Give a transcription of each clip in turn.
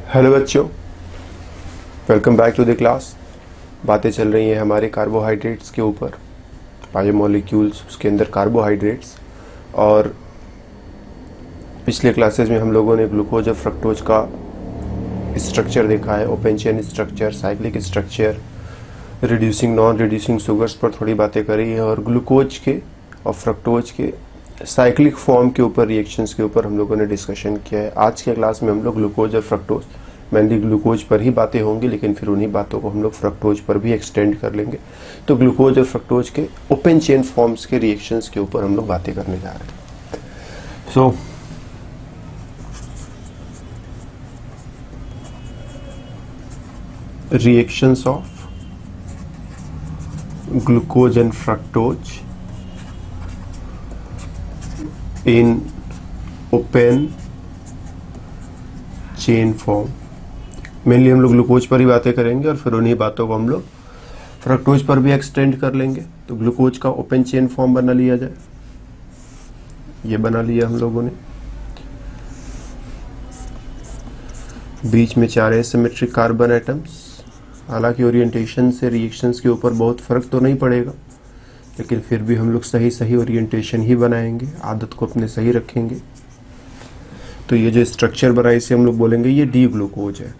Hello बच्चों, welcome back to the class. बातें चल रही हैं हमारे कार्बोहाइड्रेट्स के ऊपर, बायोमोलिक्यूल्स, उसके अंदर कार्बोहाइड्रेट्स। और पिछले क्लासेस में हम लोगों ने ग्लूकोज और फ्रक्टोज का स्ट्रक्चर देखा है, open chain structure, cyclic structure, reducing non reducing sugars पर थोड़ी बातें करी है, और ग्लूकोज के और फ्रक्टोज के साइक्लिक फॉर्म के ऊपर, रिएक्शंस के ऊपर हम लोगों ने डिस्कशन किया है। आज के क्लास में हम लोग ग्लूकोज और फ्रक्टोज, मेनली ग्लूकोज पर ही बातें होंगी, लेकिन फिर उन्हीं बातों को हम लोग फ्रक्टोज पर भी एक्सटेंड कर लेंगे। तो ग्लूकोज और फ्रक्टोज के ओपन चेन फॉर्म्स के रिएक्शंस के ऊपर हम लोग बातें करने जा रहे हैं। So reactions of glucose and fructose in open chain form। Mainly हम लोग ग्लूकोज पर ही बातें करेंगे और फिर उन्हीं बातों को हम लोग फ्रक्टोज पर भी एक्सटेंड कर लेंगे। तो ग्लूकोज का ओपन चेन फॉर्म बना लिया जाए, ये बना लिया हम लोगों ने। बीच में 4 एसिमेट्रिक कार्बन एटम्स। हालांकि ओरिएंटेशन से रिएक्शंस के ऊपर बहुत फर्क तो नहीं पड़ेगा, लेकिन फिर भी हम लोग सही सही ओरिएंटेशन ही बनाएंगे, आदत को अपने सही रखेंगे। तो ये जो स्ट्रक्चर बना है इसे हम लोग बोलेंगे ये डी ग्लूकोज है।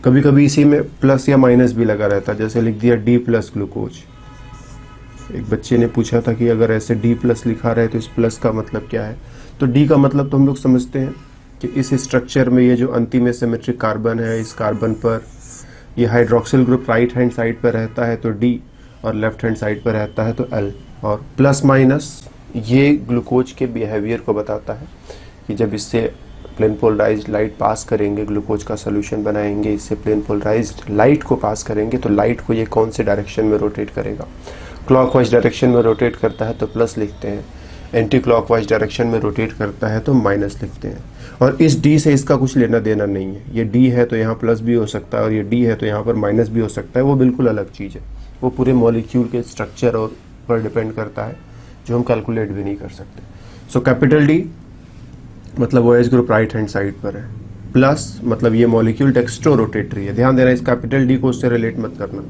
कभी कभी इसी में प्लस या माइनस भी लगा रहता है, जैसे लिख दिया डी प्लस ग्लूकोज। एक बच्चे ने पूछा था कि अगर ऐसे डी प्लस लिखा रहे तो इस प्लस का मतलब क्या है। तो डी का मतलब तो हम लोग समझते हैं कि इस स्ट्रक्चर में ये जो अंतिम सिमेट्रिक कार्बन है, इस कार्बन पर ये hydroxyl group right hand side पर रहता है तो डी, और लेफ्ट हैंड साइड पर रहता है तो एल। और प्लस माइनस ये ग्लूकोज के बिहेवियर को बताता है कि जब इससे प्लेन पोलराइज्ड लाइट पास करेंगे, ग्लूकोज का सोल्यूशन बनाएंगे, इससे प्लेन पोलराइज्ड लाइट को पास करेंगे तो लाइट को ये कौन से डायरेक्शन में रोटेट करेगा। क्लॉकवाइज डायरेक्शन में रोटेट करता है तो प्लस लिखते हैं, एंटी क्लॉकवाइज डायरेक्शन में रोटेट करता है तो माइनस लिखते हैं। और इस डी से इसका कुछ लेना देना नहीं है। ये डी है तो यहाँ प्लस भी हो सकता है, और ये डी है तो यहाँ पर माइनस भी हो सकता है। वो बिल्कुल अलग चीज़ है, वो पूरे मॉलिक्यूल के स्ट्रक्चर और पर डिपेंड करता है, जो हम कैलकुलेट भी नहीं कर सकते। सो कैपिटल डी मतलब OH group right hand side पर है, प्लस मतलब ये मॉलिक्यूल डेक्स्ट्रो रोटेटरी है। ध्यान देना, इस कैपिटल डी को उससे रिलेट मत करना,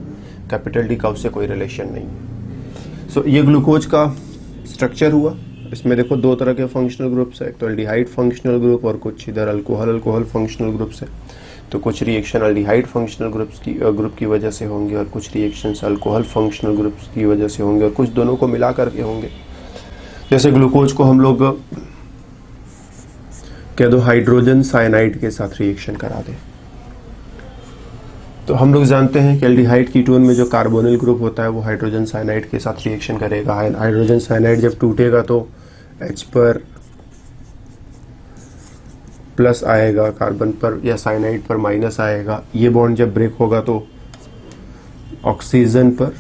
कैपिटल डी का उससे कोई रिलेशन नहीं है। सो ये ग्लूकोज का स्ट्रक्चर हुआ। इसमें देखो 2 तरह के फंक्शनल ग्रुप्स है, एक तो एल्डिहाइड फंक्शनल ग्रुप और कुछ इधर अल्कोहल फंक्शनल ग्रुप्स है। तो कुछ रिएक्शन एल्डिहाइड फंक्शनल ग्रुप की वजह से होंगे, और कुछ रिएक्शंस अल्कोहल फंक्शनल ग्रुप्स की वजह से होंगे, और कुछ दोनों को मिला करके होंगे। जैसे ग्लूकोज को हम लोग कह दो हाइड्रोजन साइनाइड के साथ रिएक्शन करा दें, तो हम लोग जानते हैं कि एल्डिहाइड कीटोन में जो कार्बोनिल ग्रुप होता है वो हाइड्रोजन साइनाइड के साथ रिएक्शन करेगा। हाइड्रोजन साइनाइड जब टूटेगा तो H पर प्लस आएगा, कार्बन पर या साइनाइड पर माइनस आएगा। ये बॉन्ड जब ब्रेक होगा तो ऑक्सीजन पर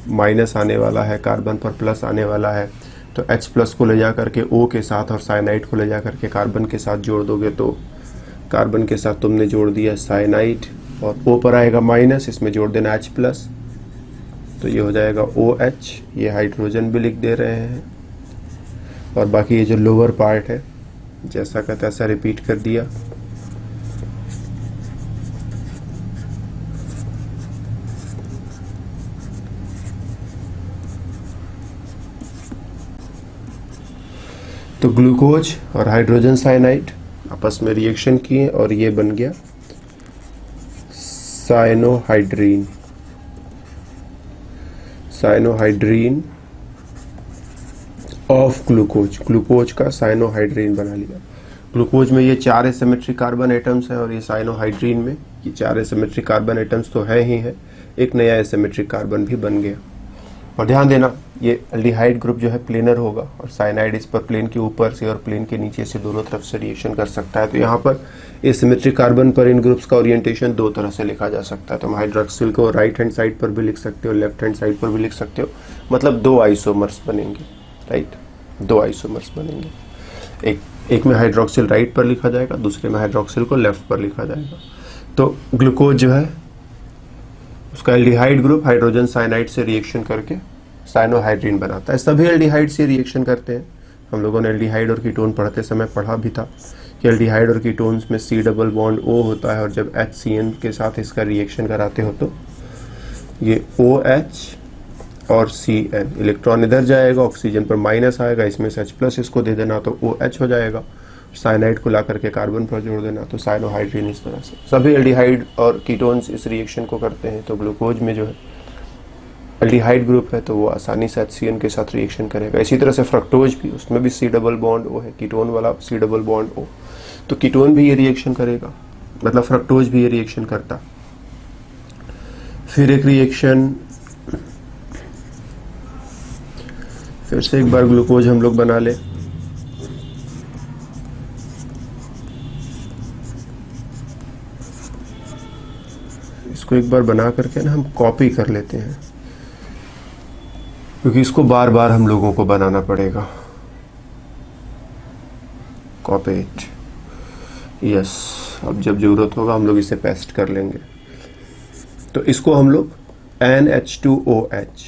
माइनस आने वाला है, कार्बन पर प्लस आने वाला है। तो H प्लस को ले जा करके O के साथ और साइनाइड को ले जा करके कार्बन के साथ जोड़ दोगे तो कार्बन के साथ तुमने जोड़ दिया साइनाइड, और O पर आएगा माइनस, इसमें जोड़ देना H प्लस, तो ये हो जाएगा OH। ये हाइड्रोजन भी लिख दे रहे हैं, और बाकी ये जो लोअर पार्ट है जैसा का तैसा रिपीट कर दिया। तो ग्लूकोज और हाइड्रोजन साइनाइड आपस में रिएक्शन किए और ये बन गया cyanohydrin. Cyanohydrin of glucose, glucose का साइनोहाइड्रीन बना लिया। ग्लूकोज में ये 4 एसिमेट्रिक कार्बन एटम्स है, और ये साइनोहाइड्रीन में ये 4 एसिमेट्रिक कार्बन एटम्स तो है ही है, एक नया एसिमेट्रिक कार्बन भी बन गया। और ध्यान देना, ये एल्डिहाइड ग्रुप जो है प्लेनर होगा, और साइनाइड इस पर प्लेन के ऊपर से और प्लेन के नीचे से दोनों तरफ से रिएक्शन कर सकता है। तो यहाँ पर एसिमेट्रिक कार्बन पर इन ग्रुप्स का ओरिएंटेशन 2 तरह से लिखा जा सकता है। तुम हाइड्रोक्सिल को राइट हैंड साइड पर भी लिख सकते हो, लेफ्ट हैंड साइड पर भी लिख सकते हो, मतलब 2 आइसोमर्स बनेंगे, राइट, 2 आइसोमर्स बनेंगे। एक में हाइड्रोक्सिल राइट पर लिखा जाएगा, दूसरे में हाइड्रोक्सिल को लेफ्ट पर लिखा जाएगा। तो ग्लूकोज जो है उसका एल्डिहाइड ग्रुप हाइड्रोजन साइनाइड से रिएक्शन करके साइनोहाइड्रीन बनाता है। सभी एल्डिहाइड से रिएक्शन करते हैं। हम लोगों ने एल्डिहाइड और कीटोन पढ़ते समय पढ़ा भी था कि एल्डिहाइड और कीटोन्स में C डबल बॉन्ड O होता है और जब HCN के साथ इसका रिएक्शन कराते हो तो ये OH और CN, इलेक्ट्रॉन इधर जाएगा, ऑक्सीजन पर माइनस आएगा, इसमें से H+ इसको दे देना तो OH हो जाएगा, साइनाइड को ला करके कार्बन पर जोड़ देना तो साइनोहाइड्रीन। इस तरह से सभी एल्डिहाइड और कीटोन्स इस रिएक्शन को करते हैं। तो ग्लूकोज में जो है एल्डिहाइड ग्रुप है तो वो आसानी से HCN के साथ रिएक्शन करेगा। इसी तरह से फ्रक्टोज भी, उसमें भी C डबल बॉन्ड O है, कीटोन वाला C डबल बॉन्ड O, तो कीटोन भी ये रिएक्शन करेगा, मतलब फ्रक्टोज भी ये रिएक्शन करता। फिर एक रिएक्शन, फिर से एक बार ग्लूकोज हम लोग बना ले। इसको एक बार बना करके ना हम कॉपी कर लेते हैं, क्योंकि इसको बार बार हम लोगों को बनाना पड़ेगा। कॉपी इट, यस, अब जब जरूरत होगा हम लोग इसे पेस्ट कर लेंगे। तो इसको हम लोग NH2OH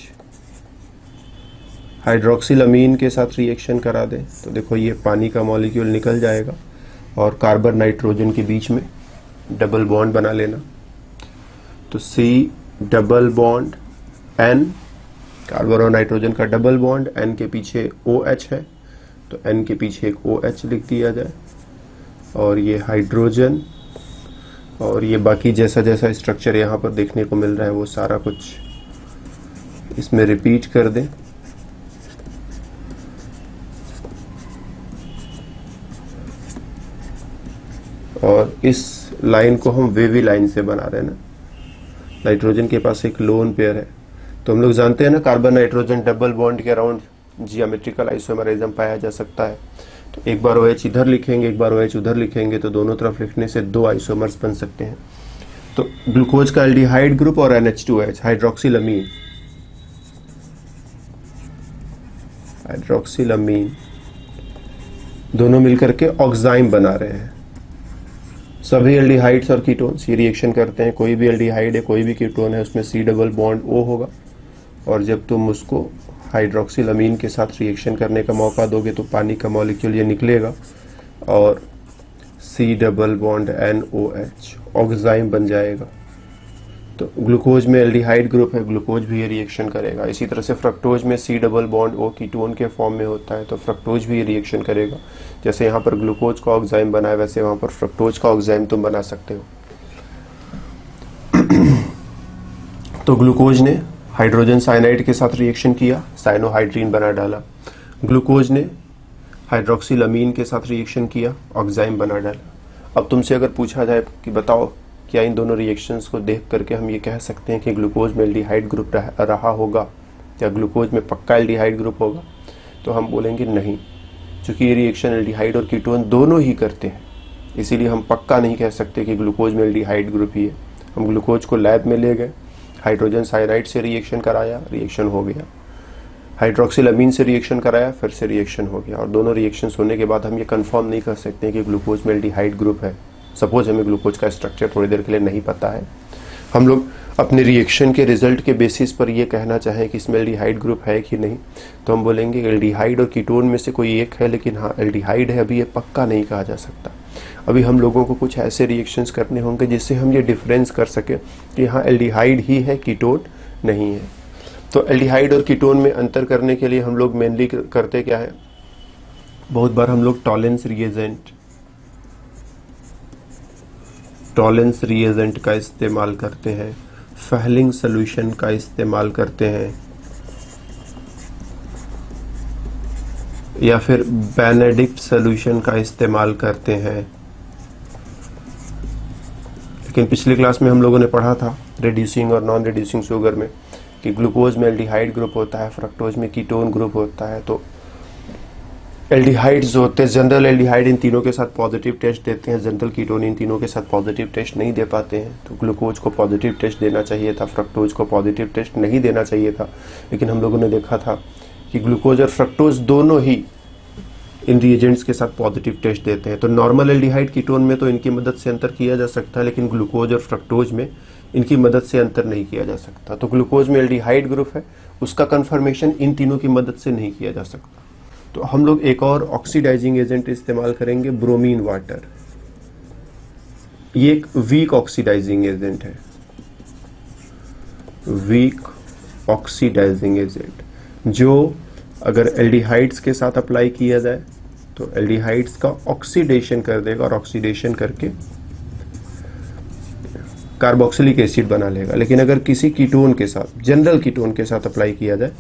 हाइड्रोक्सिलअमीन के साथ रिएक्शन करा दें तो देखो ये पानी का मॉलिक्यूल निकल जाएगा और कार्बन नाइट्रोजन के बीच में डबल बॉन्ड बना लेना। तो C double bond N, carbon और नाइट्रोजन का डबल बॉन्ड, N के पीछे OH है तो N के पीछे एक OH लिख दिया जाए, और ये हाइड्रोजन और ये बाकी जैसा जैसा स्ट्रक्चर यहाँ पर देखने को मिल रहा है वो सारा कुछ इसमें रिपीट कर दें। और इस लाइन को हम वेवी लाइन से बना रहे हैं ना, नाइट्रोजन के पास एक लोन पेयर है तो हम लोग जानते हैं ना कार्बन नाइट्रोजन डबल बॉन्ड के अराउंड जियोमेट्रिकल आइसोमरिज्म पाया जा सकता है। तो एक बार OH इधर लिखेंगे, एक बार OH उधर लिखेंगे तो दोनों तरफ लिखने से दो आइसोमर्स बन सकते हैं। तो ग्लूकोज का एल्डिहाइड ग्रुप और NH2OH हाइड्रोक्सिलअमीन, दोनों मिलकर के ऑक्साइम बना रहे हैं। सभी एल्डिहाइड्स और कीटोन्स ये रिएक्शन करते हैं, कोई भी एल्डिहाइड है कोई भी कीटोन है उसमें C डबल बॉन्ड O होगा, और जब तुम उसको हाइड्रोक्सिलअमीन के साथ रिएक्शन करने का मौका दोगे तो पानी का मॉलिक्यूल ये निकलेगा और C double bond NOH oxime बन जाएगा। तो ग्लूकोज में एल्डिहाइड ग्रुप है, ग्लूकोज भी ये रिएक्शन करेगा। इसी तरह से फ्रक्टोज में C double bond O ketone के फॉर्म में होता है तो फ्रक्टोज भी ये रिएक्शन करेगा। जैसे यहाँ पर ग्लूकोज का ऑक्साइम बना है वैसे वहाँ पर फ्रक्टोज का ऑक्साइम तुम बना सकते हो। तो ग्लूकोज ने हाइड्रोजन साइनाइड के साथ रिएक्शन किया, साइनोहाइड्रीन बना डाला। ग्लूकोज ने हाइड्रोक्सिलअमीन के साथ रिएक्शन किया, ऑक्साइम बना डाला। अब तुमसे अगर पूछा जाए कि बताओ क्या इन दोनों रिएक्शंस को देख करके हम ये कह सकते हैं कि ग्लूकोज में एल्डिहाइड ग्रुप रहा होगा या ग्लूकोज में पक्का एल्डिहाइड ग्रुप होगा, तो हम बोलेंगे नहीं, क्योंकि ये रिएक्शन एल्डिहाइड और कीटोन दोनों ही करते हैं, इसीलिए हम पक्का नहीं कह सकते कि ग्लूकोज में एल्डिहाइड ग्रुप ही है। हम ग्लूकोज को लैब में ले गए, हाइड्रोजन साइनाइड से रिएक्शन कराया, रिएक्शन हो गया, हाइड्रोक्सिलअमीन से रिएक्शन कराया, फिर से रिएक्शन हो गया, और दोनों रिएक्शंस होने के बाद हम ये कंफर्म नहीं कर सकते कि ग्लूकोज में एल्डिहाइड ग्रुप है। सपोज हमें ग्लूकोज का स्ट्रक्चर थोड़ी देर के लिए नहीं पता है, हम लोग अपने रिएक्शन के रिजल्ट के बेसिस पर ये कहना चाहें कि इसमें एल्डिहाइड ग्रुप है कि नहीं, तो हम बोलेंगे एल्डिहाइड और कीटोन में से कोई एक है, लेकिन हाँ एल्डिहाइड है, अभी ये पक्का नहीं कहा जा सकता। अभी हम लोगों को कुछ ऐसे रिएक्शंस करने होंगे जिससे हम ये डिफरेंस कर सकें कि हाँ एल्डिहाइड ही है, कीटोन नहीं है। तो एल्डिहाइड और कीटोन में अंतर करने के लिए हम लोग मेनली करते क्या है, बहुत बार हम लोग टॉलेंस रिएजेंट का इस्तेमाल करते हैं, फेहलिंग सॉल्यूशन का इस्तेमाल करते हैं, या फिर बेनेडिक्ट सॉल्यूशन का इस्तेमाल करते हैं। लेकिन पिछली क्लास में हम लोगों ने पढ़ा था रिड्यूसिंग और नॉन रिड्यूसिंग शुगर में कि ग्लूकोज में एल्डिहाइड ग्रुप होता है, फ्रक्टोज में कीटोन ग्रुप होता है। तो एल्डिहाइड्स जो होते हैं, जनरल एल्डिहाइड इन तीनों के साथ पॉजिटिव टेस्ट देते हैं, जनरल कीटोन इन तीनों के साथ पॉजिटिव टेस्ट नहीं दे पाते हैं। तो ग्लूकोज को पॉजिटिव टेस्ट देना चाहिए था, फ्रक्टोज को पॉजिटिव टेस्ट नहीं देना चाहिए था, लेकिन हम लोगों ने देखा था कि ग्लूकोज और फ्रक्टोज दोनों ही इन रिएजेंट्स के साथ पॉजिटिव टेस्ट देते हैं। तो नॉर्मल एल्डिहाइड कीटोन में तो इनकी मदद से अंतर किया जा सकता है, लेकिन ग्लूकोज और फ्रक्टोज में इनकी मदद से अंतर नहीं किया जा सकता। तो ग्लूकोज में एल्डिहाइड ग्रुप है, उसका कन्फर्मेशन इन तीनों की मदद से नहीं किया जा सकता। तो हम लोग एक और ऑक्सीडाइजिंग एजेंट इस्तेमाल करेंगे, ब्रोमीन वाटर। ये एक वीक ऑक्सीडाइजिंग एजेंट है, वीक ऑक्सीडाइजिंग एजेंट, जो अगर एल्डिहाइड्स के साथ अप्लाई किया जाए तो एल्डिहाइड्स का ऑक्सीडेशन कर देगा और ऑक्सीडेशन करके कार्बोक्सिलिक एसिड बना लेगा। लेकिन अगर किसी कीटोन के साथ, जनरल कीटोन के साथ अप्लाई किया जाए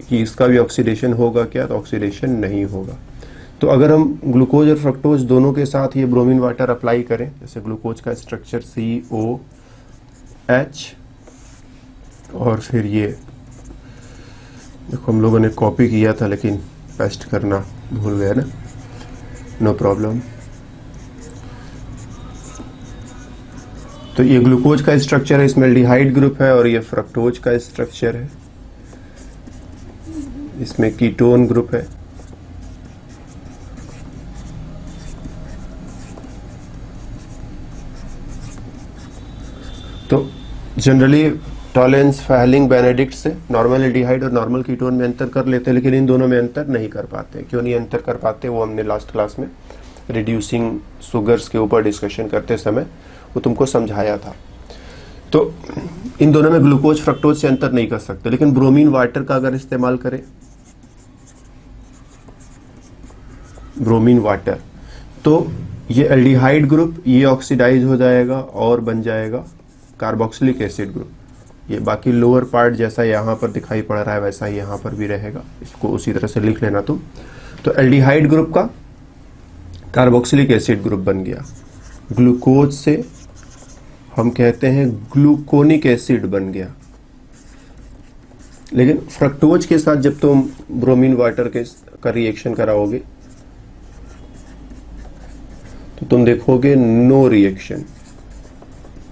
कि इसका भी ऑक्सीडेशन होगा क्या, तो ऑक्सीडेशन नहीं होगा। तो अगर हम ग्लूकोज और फ्रक्टोज दोनों के साथ ये ब्रोमीन वाटर अप्लाई करें, जैसे ग्लूकोज का स्ट्रक्चर COH, और फिर ये देखो हम लोगों ने कॉपी किया था लेकिन पेस्ट करना भूल गया ना, नो प्रॉब्लम। तो ये ग्लूकोज का स्ट्रक्चर है, इसमें एल्डिहाइड ग्रुप है, और ये फ्रक्टोज का स्ट्रक्चर है, इसमें कीटोन ग्रुप है। तो जनरली टॉलेंस, फैहलिंग, बेनेडिक्ट से नॉर्मल एल्डिहाइड और नॉर्मल कीटोन में अंतर कर लेते हैं, लेकिन इन दोनों में अंतर नहीं कर पाते। क्यों नहीं अंतर कर पाते, वो हमने लास्ट क्लास में रिड्यूसिंग शुगर्स के ऊपर डिस्कशन करते समय वो तुमको समझाया था। तो इन दोनों में ग्लूकोज फ्रक्टोज से अंतर नहीं कर सकते, लेकिन ब्रोमीन वाटर का अगर इस्तेमाल करें, ब्रोमीन वाटर, तो ये एल्डिहाइड ग्रुप ये ऑक्सीडाइज हो जाएगा और बन जाएगा कार्बोक्सिलिक एसिड ग्रुप। ये बाकी लोअर पार्ट जैसा यहाँ पर दिखाई पड़ रहा है वैसा ही यहाँ पर भी रहेगा, इसको उसी तरह से लिख लेना तुम। तो एल्डिहाइड ग्रुप का कार्बोक्सिलिक एसिड ग्रुप बन गया, ग्लूकोज से हम कहते हैं ग्लूकोनिक एसिड बन गया। लेकिन फ्रक्टोज के साथ जब तुम ब्रोमीन वाटर का रिएक्शन कराओगे तो तुम देखोगे नो रिएक्शन।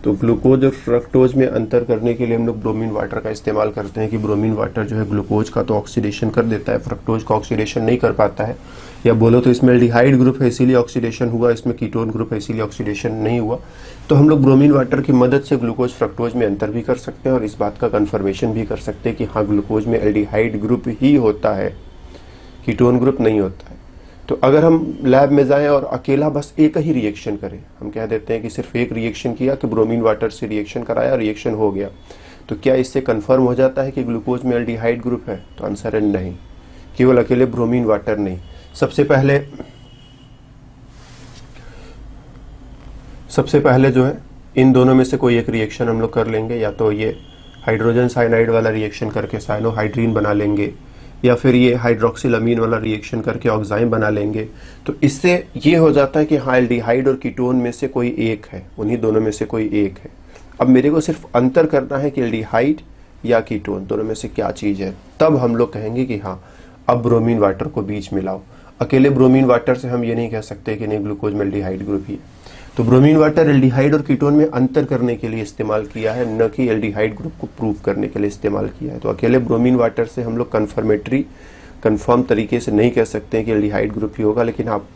तो ग्लूकोज और फ्रक्टोज में अंतर करने के लिए हम लोग ब्रोमीन वाटर का इस्तेमाल करते हैं कि ब्रोमीन वाटर जो है ग्लूकोज का तो ऑक्सीडेशन कर देता है, फ्रक्टोज का ऑक्सीडेशन नहीं कर पाता है, या बोलो तो इसमें एल्डिहाइड ग्रुप है इसीलिए ऑक्सीडेशन हुआ, इसमें कीटोन ग्रुप है इसीलिए ऑक्सीडेशन नहीं हुआ। तो हम लोग ब्रोमीन वाटर की मदद से ग्लूकोज फ्रक्टोज में अंतर भी कर सकते हैं और इस बात का कन्फर्मेशन भी कर सकते हैं कि हाँ ग्लूकोज में एल्डिहाइड ग्रुप ही होता है, कीटोन ग्रुप नहीं होता है। तो अगर हम लैब में जाएं और अकेला बस एक ही रिएक्शन करें, हम कह देते हैं कि सिर्फ एक रिएक्शन किया कि ब्रोमीन वाटर से रिएक्शन कराया, रिएक्शन हो गया, तो क्या इससे कंफर्म हो जाता है कि ग्लूकोज में एल्डिहाइड ग्रुप है? तो आंसर है नहीं, केवल अकेले ब्रोमीन वाटर नहीं। सबसे पहले जो है इन दोनों में से कोई एक रिएक्शन हम लोग कर लेंगे, या तो ये हाइड्रोजन साइनाइड वाला रिएक्शन करके साइनोहाइड्रीन बना लेंगे, या फिर ये हाइड्रोक्सिलामीन वाला रिएक्शन करके ऑक्साइम बना लेंगे। तो इससे ये हो जाता है कि हाँ एल्डिहाइड और कीटोन में से कोई एक है, उन्हीं दोनों में से कोई एक है। अब मेरे को सिर्फ अंतर करना है कि एल्डिहाइड या कीटोन दोनों में से क्या चीज़ है, तब हम लोग कहेंगे कि हाँ अब ब्रोमीन वाटर को बीच मिलाओ। अकेले ब्रोमीन वाटर से हम ये नहीं कह सकते कि नहीं ग्लूकोज में एल्डिहाइड ग्रुप ही है। तो ब्रोमीन वाटर एल्डिहाइड और कीटोन में अंतर करने के लिए इस्तेमाल किया है, न कि एल्डिहाइड ग्रुप को प्रूव करने के लिए इस्तेमाल किया है। तो अकेले ब्रोमीन वाटर से हम लोग कंफर्म तरीके से नहीं कह सकते हैं कि एल्डिहाइड ग्रुप ही होगा, लेकिन आप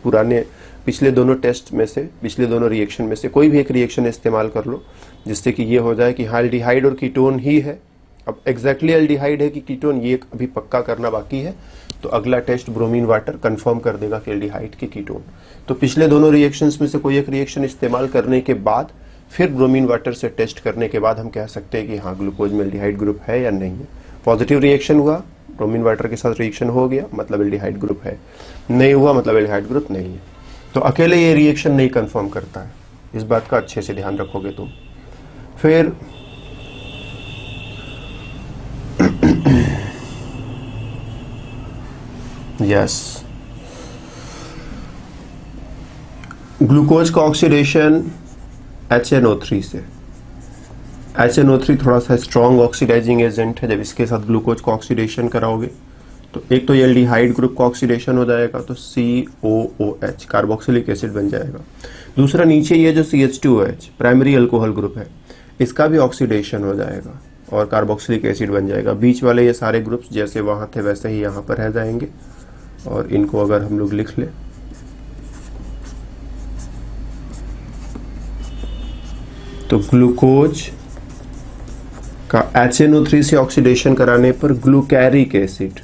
पिछले दोनों टेस्ट में से, पिछले दोनों रिएक्शन में से कोई भी एक रिएक्शन इस्तेमाल कर लो जिससे कि ये हो जाए कि हाँ एल्डिहाइड और कीटोन ही है। अब एग्जैक्टली एल्डिहाइड है कि कीटोन ये अभी पक्का करना बाकी है, तो अगला टेस्ट ब्रोमीन वाटर कंफर्म कर देगा कि एल्डिहाइड की कीटोन। तो पिछले दोनों रिएक्शंस में से कोई एक रिएक्शन इस्तेमाल करने के बाद फिर ब्रोमीन वाटर से टेस्ट करने के बाद हम कह सकते हैं कि हाँ ग्लूकोज में एल्डिहाइड ग्रुप है या नहीं है। पॉजिटिव रिएक्शन हुआ, ब्रोमीन वाटर के साथ रिएक्शन हो गया, मतलब एल्डिहाइड ग्रुप है, नहीं हुआ मतलब एल्डिहाइड ग्रुप नहीं है। तो अकेले ये रिएक्शन नहीं कंफर्म करता है, इस बात का अच्छे से ध्यान रखोगे तुम। फिर यस, ग्लूकोज का ऑक्सीडेशन HNO3 से। HNO3 थोड़ा सा स्ट्रॉन्ग ऑक्सीडाइजिंग एजेंट है। जब इसके साथ ग्लूकोज का ऑक्सीडेशन कराओगे तो एक तो ये एल्डिहाइड ग्रुप का ऑक्सीडेशन हो जाएगा, तो COOH कार्बोक्सिलिक एसिड बन जाएगा। दूसरा नीचे ये जो CH2OH प्राइमरी अल्कोहल ग्रुप है, इसका भी ऑक्सीडेशन हो जाएगा और कार्बोक्सिलिक एसिड बन जाएगा। बीच वाले ये सारे ग्रुप्स जैसे वहाँ थे वैसे ही यहाँ पर रह जाएंगे, और इनको अगर हम लोग लिख लें तो ग्लूकोज का HNO3 से ऑक्सीडेशन कराने पर ग्लूकैरिक एसिड,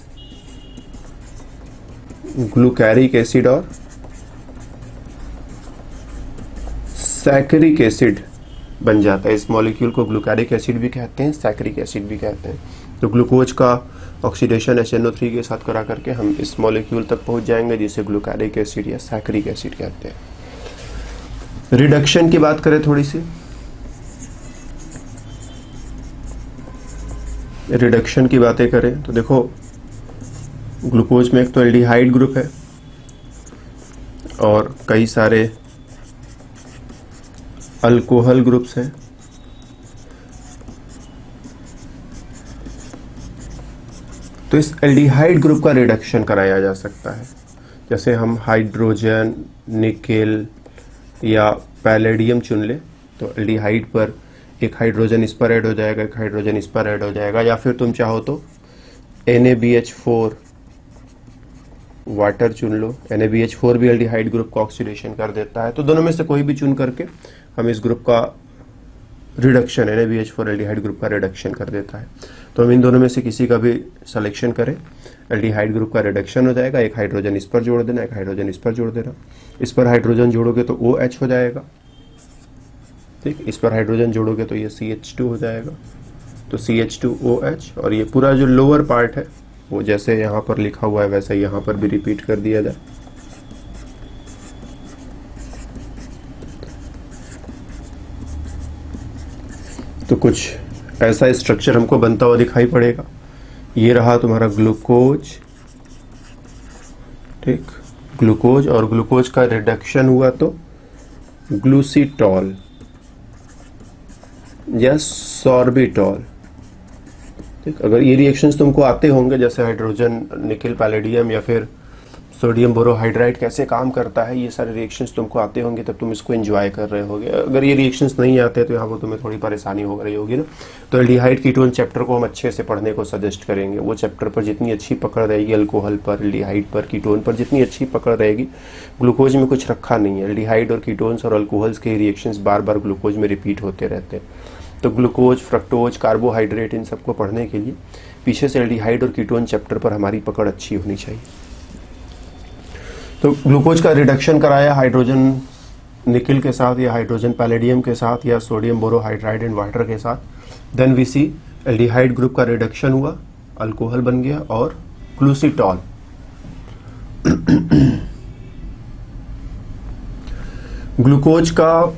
ग्लूकैरिक एसिड और सैकरिक एसिड बन जाता है। इस मॉलिक्यूल को ग्लूकैरिक एसिड भी कहते हैं, सैकरिक एसिड भी कहते हैं। तो ग्लूकोज का ऑक्सीडेशन HNO3 के साथ करा करके हम इस मॉलिक्यूल तक पहुंच जाएंगे जिसे ग्लूकैरिक एसिड या सैकरिक एसिड कहते हैं। रिडक्शन की बात करें थोड़ी सी, रिडक्शन की बातें करें तो देखो ग्लूकोज में एक तो एल्डिहाइड ग्रुप है और कई सारे अल्कोहल ग्रुप्स हैं। तो इस एल्डिहाइड ग्रुप का रिडक्शन कराया जा सकता है। जैसे हम हाइड्रोजन, निकेल या पैलेडियम चुन ले तो एल्डिहाइड पर एक हाइड्रोजन इस पर ऐड हो जाएगा, एक हाइड्रोजन इस पर ऐड हो जाएगा, या फिर तुम चाहो तो NaBH4 वाटर चुन लो। NaBH4 भी एल्डिहाइड ग्रुप का ऑक्सीडेशन कर देता है। तो दोनों में से कोई भी चुन करके हम इस ग्रुप का रिडक्शन, NaBH4 एल्डिहाइड ग्रुप का रिडक्शन कर देता है। तो हम इन दोनों में से किसी का भी सिलेक्शन करें, एल्डिहाइड ग्रुप का रिडक्शन हो जाएगा। एक हाइड्रोजन इस पर जोड़ देना, एक हाइड्रोजन इस पर जोड़ देना। इस पर हाइड्रोजन जोड़ोगे तो OH हो जाएगा, ठीक। इस पर हाइड्रोजन जोड़ोगे तो ये CH2 हो जाएगा, तो CH2OH। और ये पूरा जो लोअर पार्ट है वो जैसे यहाँ पर लिखा हुआ है वैसे यहाँ पर भी रिपीट कर दिया जाए। तो कुछ ऐसा स्ट्रक्चर हमको बनता हुआ दिखाई पड़ेगा। ये रहा तुम्हारा ग्लूकोज, ठीक, ग्लूकोज, और ग्लूकोज का रिडक्शन हुआ तो ग्लूसीटॉल या सॉर्बिटॉल, ठीक। अगर ये रिएक्शंस तुमको आते होंगे जैसे हाइड्रोजन, निकेल, पैलेडियम या फिर सोडियम बोरोहाइड्राइड कैसे काम करता है, ये सारे रिएक्शंस तुमको आते होंगे तब तुम इसको एंजॉय कर रहे होगे। अगर ये रिएक्शंस नहीं आते तो यहाँ पर तुम्हें थोड़ी परेशानी हो रही होगी ना। तो एल्डिहाइड कीटोन चैप्टर को हम अच्छे से पढ़ने को सजेस्ट करेंगे। वो चैप्टर पर जितनी अच्छी पकड़ रहेगी, अल्कोहल पर, एल्डिहाइड पर, कीटोन पर जितनी अच्छी पकड़ रहेगी, ग्लूकोज में कुछ रखा नहीं है। एल्डिहाइड और कीटोन्स और अल्कोहल्स के रिएक्शंस बार बार ग्लूकोज में रिपीट होते रहते हैं। तो ग्लूकोज, फ्रक्टोज, कार्बोहाइड्रेट, इन सबको पढ़ने के लिए पीछे से एल्डिहाइड और कीटोन चैप्टर पर हमारी पकड़ अच्छी होनी चाहिए। तो ग्लूकोज का रिडक्शन कराया हाइड्रोजन निकेल के साथ या हाइड्रोजन पैलेडियम के साथ या सोडियम बोरोहाइड्राइड एंड वाटर के साथ। Then we see aldehyde group का रिडक्शन हुआ, अल्कोहल बन गया और ग्लूसीटॉल। ग्लूकोज का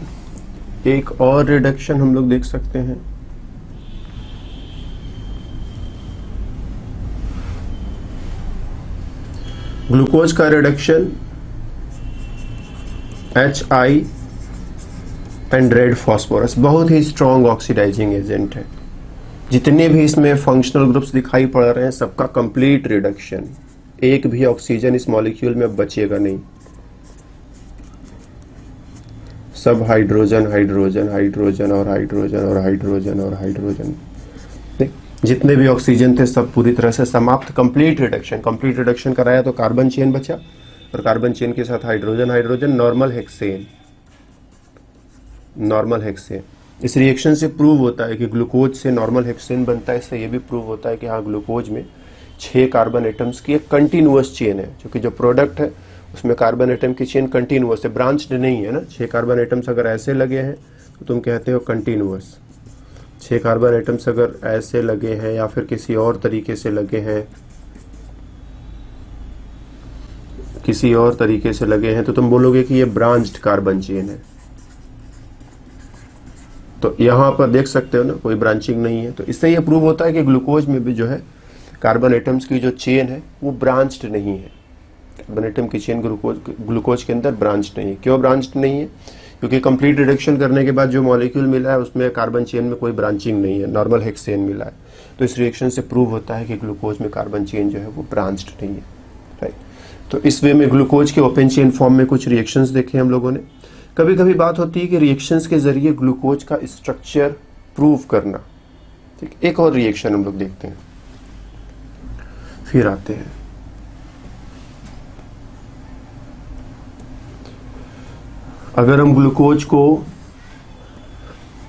एक और रिडक्शन हम लोग देख सकते हैं, ग्लूकोज का reduction HI and red phosphorus बहुत ही स्ट्रॉन्ग ऑक्सीडाइजिंग एजेंट है। जितने भी इसमें फंक्शनल ग्रुप्स दिखाई पड़ रहे हैं सबका कंप्लीट रिडक्शन, एक भी ऑक्सीजन इस मॉलिक्यूल में बचेगा नहीं। सब हाइड्रोजन हाइड्रोजन हाइड्रोजन और हाइड्रोजन और हाइड्रोजन और हाइड्रोजन, जितने भी ऑक्सीजन थे सब पूरी तरह से समाप्त। कंप्लीट रिडक्शन, कंप्लीट रिडक्शन कराया तो कार्बन चेन बचा और कार्बन चेन के साथ hydrogen hydrogen, normal hexane, normal hexane. इस रिएक्शन से प्रूव होता है कि ग्लूकोज से नॉर्मल हेक्सेन बनता है। इससे यह भी प्रूव होता है कि हाँ, ग्लूकोज में 6 कार्बन एटम्स की एक कंटिन्यूअस चेन है, क्योंकि जो प्रोडक्ट है उसमें कार्बन एटम की चेन कंटिन्यूअस है, ब्रांच्ड नहीं है ना। 6 कार्बन एटम्स अगर ऐसे लगे हैं तो तुम कहते हो कंटिन्यूअस। 6 कार्बन एटम्स अगर ऐसे लगे हैं या फिर किसी और तरीके से लगे हैं, किसी और तरीके से लगे हैं तो तुम बोलोगे कि ये ब्रांच्ड कार्बन चेन है। तो यहां पर देख सकते हो ना, कोई ब्रांचिंग नहीं है। तो इससे ये प्रूव होता है कि ग्लूकोज में भी जो है कार्बन एटम्स की जो चेन है वो ब्रांच्ड नहीं है। कार्बन एटम की चेन ग्लूकोज के अंदर ब्रांच्ड नहीं है। क्यों ब्रांच्ड नहीं है? क्योंकि कंप्लीट रिडक्शन करने के बाद जो मॉलिक्यूल मिला है उसमें कार्बन चेन में कोई ब्रांचिंग नहीं है, नॉर्मल हेक्सेन मिला है। तो इस रिएक्शन से प्रूव होता है कि ग्लूकोज में कार्बन चेन जो है वो ब्रांच्ड नहीं है, राइट। तो इस वे में ग्लूकोज के ओपन चेन फॉर्म में कुछ रिएक्शंस देखे हम लोगों ने। कभी कभी बात होती है कि रिएक्शंस के जरिए ग्लूकोज का स्ट्रक्चर प्रूव करना, ठीक। एक और रिएक्शन हम लोग देखते हैं, फिर आते हैं। अगर हम ग्लूकोज को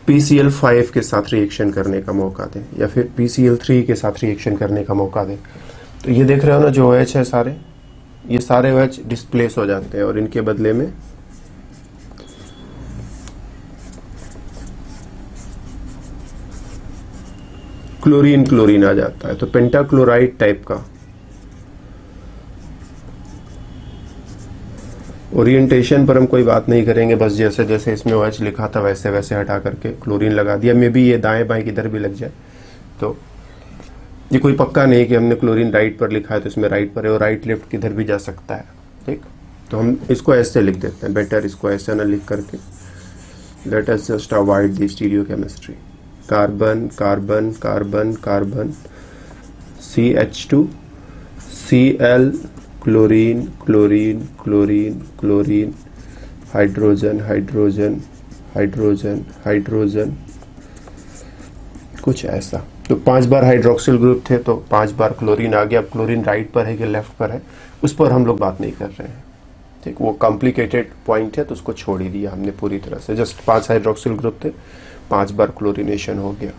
PCl5 के साथ रिएक्शन करने का मौका दें या फिर PCl3 के साथ रिएक्शन करने का मौका दें, तो ये देख रहे हो ना, जो OH है सारे, ये सारे OH डिस्प्लेस हो जाते हैं और इनके बदले में क्लोरीन क्लोरीन आ जाता है। तो पेंटाक्लोराइड टाइप का ओरिएंटेशन पर हम कोई बात नहीं करेंगे, बस जैसे जैसे इसमें OH लिखा था वैसे वैसे हटा करके क्लोरीन लगा दिया। मे बी ये दाएं बाएं किधर भी लग जाए, तो ये कोई पक्का नहीं कि हमने क्लोरीन राइट पर लिखा है तो इसमें राइट पर है, और राइट लेफ्ट किधर भी जा सकता है। ठीक, तो हम इसको ऐसे लिख देते हैं, बेटर इसको ऐसे ना लिख करके। Let us just avoid the stereochemistry. Carbon carbon carbon carbon, CH2 Cl, chlorine chlorine chlorine chlorine, hydrogen hydrogen hydrogen hydrogen, कुछ ऐसा। तो 5 बार हाइड्रोक्सिल ग्रुप थे तो 5 बार क्लोरीन आ गया। अब क्लोरीन राइट पर है कि लेफ्ट पर है उस पर हम लोग बात नहीं कर रहे हैं। ठीक, वो कॉम्प्लिकेटेड पॉइंट है तो उसको छोड़ ही दिया हमने पूरी तरह से। जस्ट 5 हाइड्रोक्सिल ग्रुप थे, 5 बार क्लोरीनेशन हो गया।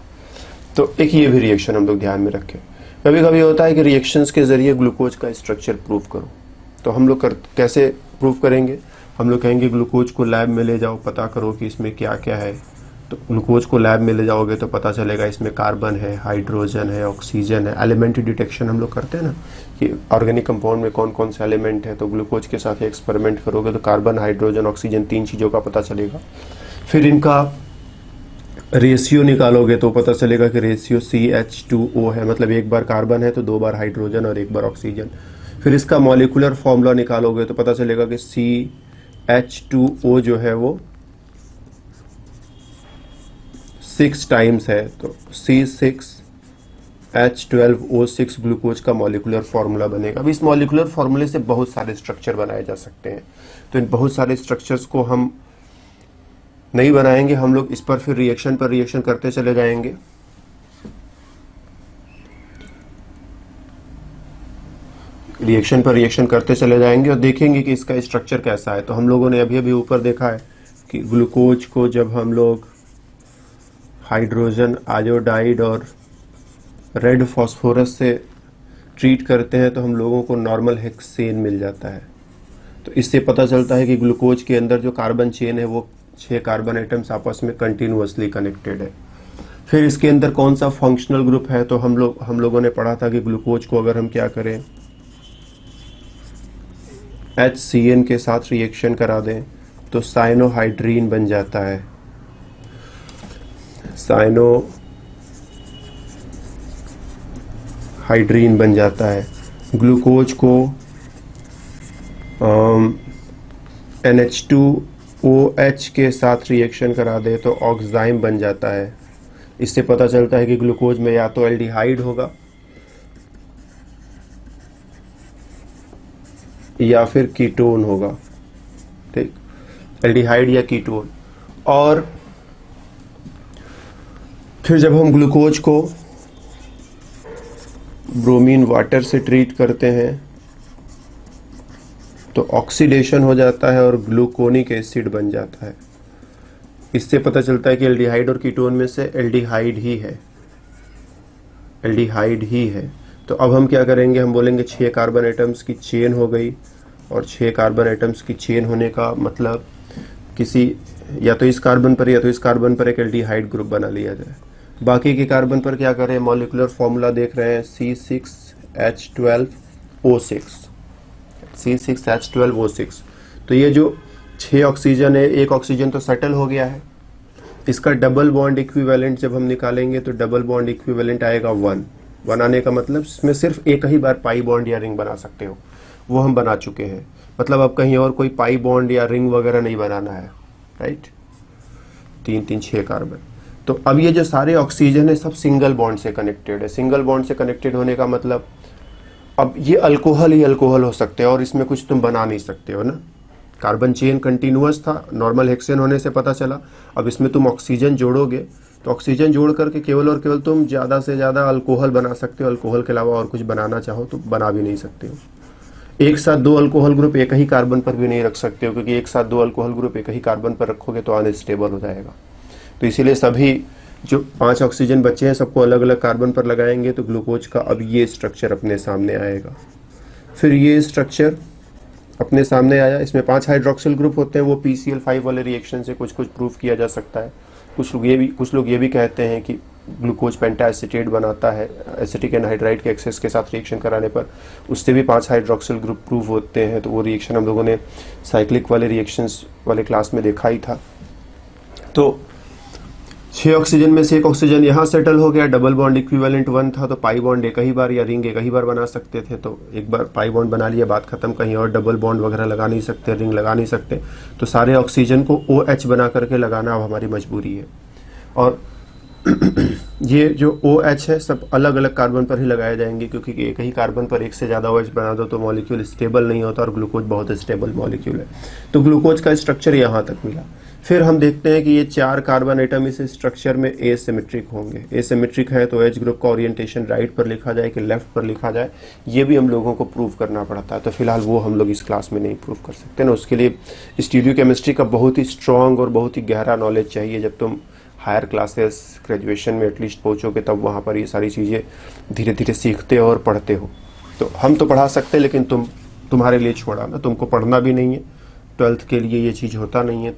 तो एक ये भी रिएक्शन हम लोग ध्यान में रखें। कभी कभी होता है कि रिएक्शंस के जरिए ग्लूकोज का स्ट्रक्चर प्रूव करो, तो हम लोग कैसे प्रूव करेंगे? हम लोग कहेंगे ग्लूकोज को लैब में ले जाओ, पता करो कि इसमें क्या क्या है। तो ग्लूकोज को लैब में ले जाओगे तो पता चलेगा इसमें कार्बन है, हाइड्रोजन है, ऑक्सीजन है। एलिमेंट डिटेक्शन हम लोग करते हैं ना कि ऑर्गेनिक कंपाउंड में कौन कौन से एलिमेंट है, तो ग्लूकोज के साथ एक्सपेरिमेंट करोगे तो कार्बन, हाइड्रोजन, ऑक्सीजन 3 चीज़ों का पता चलेगा। फिर इनका रेशियो निकालोगे तो पता चलेगा कि रेशियो CH2O है, मतलब 1 बार कार्बन है तो 2 बार हाइड्रोजन और 1 बार ऑक्सीजन। फिर इसका मॉलिक्यूलर फॉर्मूला निकालोगे तो पता चलेगा कि CH2O जो है वो 6 टाइम्स है, तो C6H12O6 ग्लूकोज का मॉलिक्यूलर फॉर्मूला बनेगा। अब इस मॉलिक्यूलर फॉर्मूले से बहुत सारे स्ट्रक्चर बनाए जा सकते हैं, तो इन बहुत सारे स्ट्रक्चर्स को हम नहीं बनाएंगे, हम लोग इस पर फिर रिएक्शन पर रिएक्शन करते चले जाएंगे। रिएक्शन पर रिएक्शन करते चले जाएंगे और देखेंगे कि इसका स्ट्रक्चर कैसा है। तो हम लोगों ने अभी अभी ऊपर देखा है कि ग्लूकोज को जब हम लोग हाइड्रोजन आयोडाइड और रेड फास्फोरस से ट्रीट करते हैं तो हम लोगों को नॉर्मल हेक्सेन मिल जाता है। तो इससे पता चलता है कि ग्लूकोज के अंदर जो कार्बन चेन है वो 6 कार्बन एटम्स आपस में कंटिन्यूअसली कनेक्टेड है। फिर इसके अंदर कौन सा फंक्शनल ग्रुप है, तो हम लोगों ने पढ़ा था कि ग्लूकोज को अगर हम क्या करें HCN के साथ रिएक्शन करा दें तो साइनोहाइड्रीन बन जाता है। साइनोहाइड्रीन बन जाता है। ग्लूकोज को NH2OH के साथ रिएक्शन करा दे तो ऑक्साइम बन जाता है। इससे पता चलता है कि ग्लूकोज में या तो एल्डिहाइड होगा या फिर कीटोन होगा। ठीक, एल्डिहाइड या कीटोन। और फिर जब हम ग्लूकोज को ब्रोमीन वाटर से ट्रीट करते हैं तो ऑक्सीडेशन हो जाता है और ग्लूकोनिक एसिड बन जाता है। इससे पता चलता है कि एल्डिहाइड और कीटोन में से एल्डिहाइड ही है, एल्डिहाइड ही है। तो अब हम क्या करेंगे, हम बोलेंगे 6 कार्बन एटम्स की चेन हो गई, और 6 कार्बन एटम्स की चेन होने का मतलब किसी या तो इस कार्बन पर या तो इस कार्बन पर एक एल्डिहाइड ग्रुप बना लिया जाए। बाकी के कार्बन पर क्या करें, मॉलिक्यूलर फॉर्मूला देख रहे हैं C6H12O6। तो ये जो 6 ऑक्सीजन है, एक ऑक्सीजन तो सेटल हो गया है, इसका डबल बॉन्ड इक्विवेलेंट जब हम निकालेंगे तो डबल बॉन्ड इक्विवेलेंट आएगा 1। बनाने का मतलब इसमें सिर्फ एक ही बार पाई बॉन्ड या रिंग बना सकते हो, वो हम बना चुके हैं। मतलब अब कहीं और कोई पाई बॉन्ड या रिंग वगैरह नहीं बनाना है, राइट। 6 कार्बन। तो अब ये जो सारे ऑक्सीजन है सब सिंगल बॉन्ड से कनेक्टेड है। सिंगल बॉन्ड से कनेक्टेड होने का मतलब अब ये अल्कोहल ही अल्कोहल हो सकते हैं और इसमें कुछ तुम बना नहीं सकते हो ना। कार्बन चेन कंटिन्यूअस था, नॉर्मल हेक्सेन होने से पता चला। अब इसमें तुम ऑक्सीजन जोड़ोगे तो ऑक्सीजन जोड़ करके केवल और केवल तुम ज़्यादा से ज़्यादा अल्कोहल बना सकते हो। अल्कोहल के अलावा और कुछ बनाना चाहो तो बना भी नहीं सकते हो। एक साथ 2 अल्कोहल ग्रुप एक ही कार्बन पर भी नहीं रख सकते हो, क्योंकि एक साथ 2 अल्कोहल ग्रुप एक ही कार्बन पर रखोगे तो अनस्टेबल हो जाएगा। तो इसीलिए सभी जो 5 ऑक्सीजन बचे हैं सबको अलग अलग कार्बन पर लगाएंगे तो ग्लूकोज का अब ये स्ट्रक्चर अपने सामने आएगा। फिर ये स्ट्रक्चर अपने सामने आया, इसमें 5 हाइड्रोक्सिल ग्रुप होते हैं, वो PCl5 वाले रिएक्शन से कुछ कुछ प्रूव किया जा सकता है। कुछ लोग ये भी कहते हैं कि ग्लूकोज पेंटा एसिटेट बनाता है एसिटिक एनहाइड्राइड के एक्सेस के साथ रिएक्शन कराने पर, उससे भी 5 हाइड्रोक्सिल ग्रुप प्रूव होते हैं। तो वो रिएक्शन हम लोगों ने साइक्लिक वाले रिएक्शंस वाले क्लास में देखा ही था। तो 6 ऑक्सीजन में से 1 ऑक्सीजन यहाँ सेटल हो गया, डबल बॉन्ड इक्विवेलेंट 1 था, तो पाई बॉन्ड एक ही बार या रिंग एक ही बार बना सकते थे, तो एक बार पाई बॉन्ड बना लिया, बात खत्म। कहीं और डबल बॉन्ड वगैरह लगा नहीं सकते, रिंग लगा नहीं सकते, तो सारे ऑक्सीजन को OH बना करके लगाना अब हमारी मजबूरी है। और ये जो OH है सब अलग अलग कार्बन पर ही लगाए जाएंगे, क्योंकि एक ही कार्बन पर एक से ज़्यादा OH बना दो तो मॉलिक्यूल स्टेबल नहीं होता, और ग्लूकोज बहुत स्टेबल मॉलिक्यूल है। तो ग्लूकोज का स्ट्रक्चर यहाँ तक मिला। फिर हम देखते हैं कि ये 4 कार्बन एटम इस स्ट्रक्चर में एसिमेट्रिक होंगे। एसिमेट्रिक है तो H ग्रुप का ओरिएंटेशन राइट पर लिखा जाए कि लेफ्ट पर लिखा जाए, ये भी हम लोगों को प्रूव करना पड़ता है। तो फिलहाल वो हम लोग इस क्लास में नहीं प्रूव कर सकते ना, उसके लिए स्टीरियोकेमिस्ट्री का बहुत ही स्ट्रॉन्ग और बहुत ही गहरा नॉलेज चाहिए। जब तुम हायर क्लासेस ग्रेजुएशन में एटलीस्ट पहुँचोगे तब वहाँ पर ये सारी चीज़ें धीरे धीरे सीखते हो और पढ़ते हो। तो हम तो पढ़ा सकते हैं, लेकिन तुम्हारे लिए छोड़ा ना, तुमको पढ़ना भी नहीं है, 12th के लिए ये चीज़ होता नहीं है।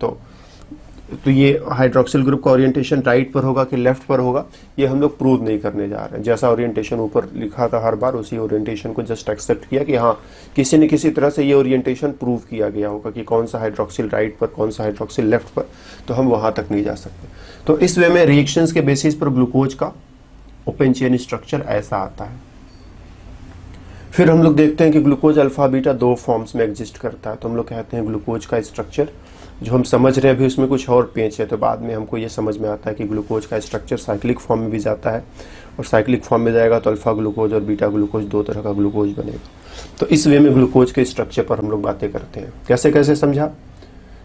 तो ये हाइड्रोक्सिल ग्रुप का ओरिएंटेशन राइट पर होगा कि लेफ्ट पर होगा, ये हम लोग प्रूव नहीं करने जा रहे हैं। जैसा ओरिएंटेशन ऊपर लिखा था हर बार, उसी ओरिएंटेशन को जस्ट एक्सेप्ट किया कि हाँ किसी न किसी तरह से ये ओरिएंटेशन प्रूव किया गया होगा कि कौन सा हाइड्रोक्सिल राइट पर, कौन सा हाइड्रोक्सिल लेफ्ट पर, तो हम वहाँ तक नहीं जा सकते। तो इस वे में रिएक्शंस के बेसिस पर ग्लूकोज का ओपन चेन स्ट्रक्चर ऐसा आता है। फिर हम लोग देखते हैं कि ग्लूकोज अल्फा बीटा 2 फॉर्म्स में एग्जिस्ट करता है। तो हम लोग कहते हैं ग्लूकोज का स्ट्रक्चर जो हम समझ रहे हैं अभी उसमें कुछ और पेच है, तो बाद में हमको ये समझ में आता है कि ग्लूकोज का स्ट्रक्चर साइक्लिक फॉर्म में भी जाता है, और साइक्लिक फॉर्म में जाएगा तो अल्फा ग्लूकोज और बीटा ग्लूकोज 2 तरह का ग्लूकोज बनेगा। तो इस वे में ग्लूकोज के स्ट्रक्चर पर हम लोग बातें करते हैं। कैसे कैसे समझा?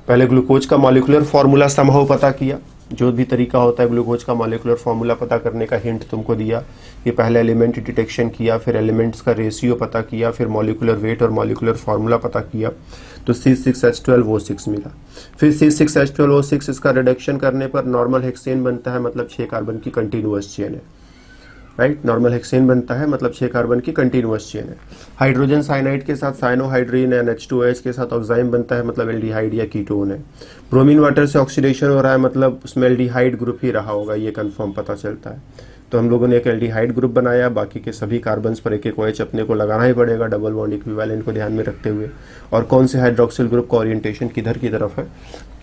पहले ग्लूकोज का मॉलिक्यूलर फॉर्मूला समहाउ पता किया, जो भी तरीका होता है ग्लूकोज का मॉलिक्यूलर फार्मूला पता करने का हिंट तुमको दिया कि पहले एलिमेंट डिटेक्शन किया, फिर एलिमेंट्स का रेशियो पता किया, फिर मॉलिक्यूलर वेट और मॉलिक्यूलर फार्मूला पता किया, तो C6H12O6 मिला। फिर C6H12O6 इसका रिडक्शन करने पर नॉर्मल हेक्सेन बनता है, मतलब 6 कार्बन की कंटिन्यूअस चेन है, राइट। नॉर्मल हेक्सेन बनता है मतलब 6 कार्बन की कंटिन्यूअस चेन है। हाइड्रोजन साइनाइड के साथ साइनोहाइड्रीन एंड H2OH के साथ ऑक्साइम बनता है, मतलब एल्डिहाइड या कीटोन है। ब्रोमीन वाटर से ऑक्सीडेशन हो रहा है, मतलब उसमें एल्डिहाइड ग्रुप ही रहा होगा, ये कंफर्म पता चलता है। तो हम लोगों ने एक एल्डिहाइड ग्रुप बनाया, बाकी के सभी कार्बन्स पर एक एक OH अपने को लगाना ही पड़ेगा, डबल बॉन्ड इक्विवेलेंट को ध्यान में रखते हुए। और कौन से हाइड्रोक्सिल ग्रुप का ओरिएंटेशन किधर की तरफ है,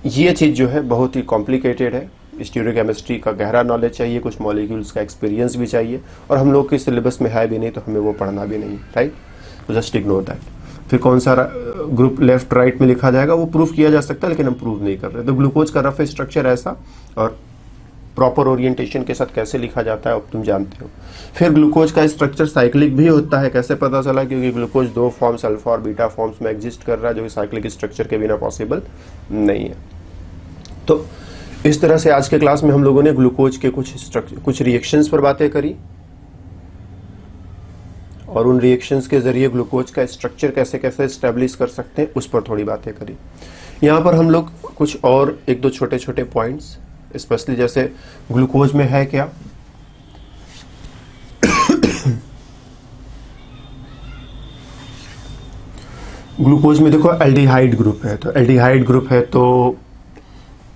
ये चीज़ जो है बहुत ही कॉम्प्लिकेटेड है। स्टीरियोकेमिस्ट्री का गहरा नॉलेज चाहिए, कुछ मॉलिक्यूल्स का एक्सपीरियंस भी चाहिए, और हम लोग के सिलेबस में है भी नहीं, तो हमें वो पढ़ना भी नहीं, राइट। तो जस्ट इग्नोर दैट। फिर कौन सा ग्रुप लेफ्ट राइट में लिखा जाएगा वो प्रूव किया जा सकता है, लेकिन हम प्रूव नहीं कर रहे। तो ग्लूकोज का रफ स्ट्रक्चर ऐसा, और प्रॉपर ओरिएंटेशन के साथ कैसे लिखा जाता है अब तुम जानते हो। फिर ग्लूकोज का स्ट्रक्चर साइक्लिक भी होता है। कैसे पता चला? क्योंकि ग्लूकोज 2 फॉर्म्स अल्फा और बीटा फॉर्म्स में एग्जिस्ट कर रहा है, जो कि साइक्लिक स्ट्रक्चर के बिना पॉसिबल नहीं है। तो इस तरह से आज के क्लास में हम लोगों ने ग्लूकोज के कुछ रिएक्शंस पर बातें करी, और उन रिएक्शंस के जरिए ग्लूकोज का स्ट्रक्चर कैसे कैसे एस्टेब्लिश कर सकते हैं उस पर थोड़ी बातें करी। यहाँ पर हम लोग कुछ और 1-2 छोटे छोटे पॉइंट्स, स्पेशली जैसे ग्लूकोज में है क्या, ग्लूकोज में देखो एल्डिहाइड ग्रुप है, तो एल्डिहाइड ग्रुप है तो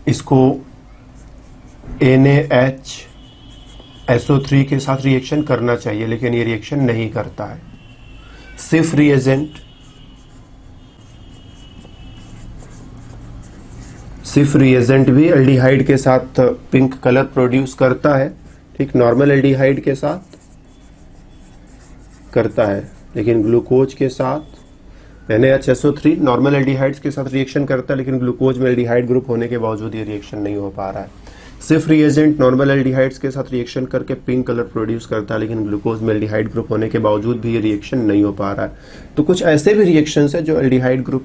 इसको NaHSO3 के साथ रिएक्शन करना चाहिए, लेकिन ये रिएक्शन नहीं करता है। सिर्फ रिएजेंट भी एल्डिहाइड के साथ पिंक कलर प्रोड्यूस करता है, ठीक, नॉर्मल एल्डिहाइड के साथ करता है, लेकिन ग्लूकोज के साथ NaHSO3 नॉर्मल एल्डिहाइड्स के साथ रिएक्शन करता है, लेकिन ग्लूकोज में एल्डिहाइड ग्रुप होने के बावजूद ये रिएक्शन नहीं हो पा रहा है। सिर्फ रिएजेंट नॉर्मल एल्डिहाइड्स के साथ रिएक्शन करके पिंक कलर प्रोड्यूस करता है, लेकिन ग्लूकोज में एल्डिहाइड ग्रुप होने के बावजूद भी ये रिएक्शन नहीं हो पा रहा है। तो कुछ ऐसे भी रिएक्शंस है जो एल्डिहाइड ग्रुप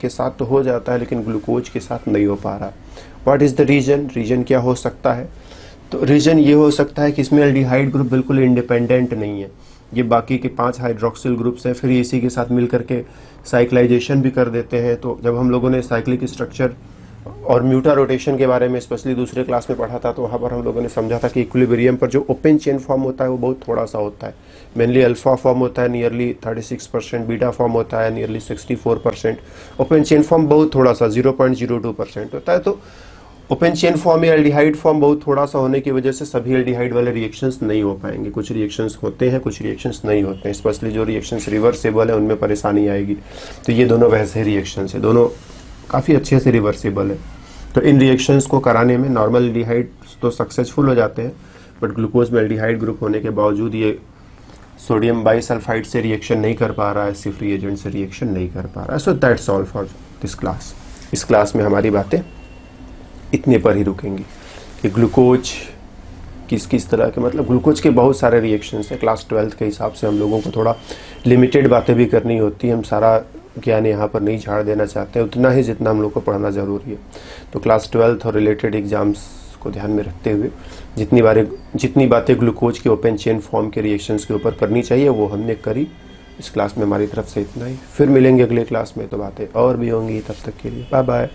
के साथ तो हो जाता है, लेकिन ग्लूकोज के साथ नहीं हो पा रहा। What is the reason? Reason क्या हो सकता है? तो रीजन ये हो सकता है कि इसमें एल्डिहाइड ग्रुप बिल्कुल इंडिपेंडेंट नहीं है, ये बाकी के 5 हाइड्रोक्सिल ग्रुप्स हैं, फिर इसी के साथ मिलकर के साइक्लाइजेशन भी कर देते हैं। तो जब हम लोगों ने साइक्लिक स्ट्रक्चर और म्यूटा रोटेशन के बारे में स्पेशली दूसरे क्लास में पढ़ा था, तो वहाँ पर हम लोगों ने समझा था कि इक्विलिब्रियम पर जो ओपन चेन फॉर्म होता है वो बहुत थोड़ा सा होता है। मेनली अल्फा फॉर्म होता है नियरली 36%, बीटा फॉर्म होता है नियरली 64%, ओपन चेन फॉर्म बहुत थोड़ा सा 0.02% होता है। तो ओपन चेन फॉर्म या एल्डिहाइड फॉर्म बहुत थोड़ा सा होने की वजह से सभी एल्डिहाइड वाले रिएक्शंस नहीं हो पाएंगे। कुछ रिएक्शंस होते हैं, कुछ रिएक्शंस नहीं होते हैं। स्पेशली जो रिएक्शंस रिवर्सेबल है उनमें परेशानी आएगी। तो ये दोनों वैसे रिएक्शंस है, दोनों काफ़ी अच्छे से रिवर्सेबल है। तो इन रिएक्शंस को कराने में नॉर्मल एल्डिहाइड तो सक्सेसफुल हो जाते हैं, बट ग्लूकोज में एल्डिहाइड ग्रुप होने के बावजूद ये सोडियम बाइसल्फाइड से रिएक्शन नहीं कर पा रहा है, सिर्फ फ्री एजेंट से रिएक्शन नहीं कर पा रहा है। So that's all for this class. इस क्लास में हमारी बातें इतने पर ही रुकेंगी कि ग्लूकोज किस किस तरह के, मतलब ग्लूकोज के बहुत सारे रिएक्शंस हैं। क्लास 12th के हिसाब से हम लोगों को थोड़ा लिमिटेड बातें भी करनी होती है। हम सारा ज्ञान यहाँ पर नहीं झाड़ देना चाहते, उतना ही जितना हम लोग को पढ़ना ज़रूरी है। तो क्लास 12th और रिलेटेड एग्जाम्स को ध्यान में रखते हुए जितनी बातें ग्लूकोज के ओपन चेन फॉर्म के रिएक्शंस के ऊपर करनी चाहिए वो हमने करी। इस क्लास में हमारी तरफ से इतना ही। फिर मिलेंगे अगले क्लास में, तो बातें और भी होंगी। तब तक के लिए बाय बाय।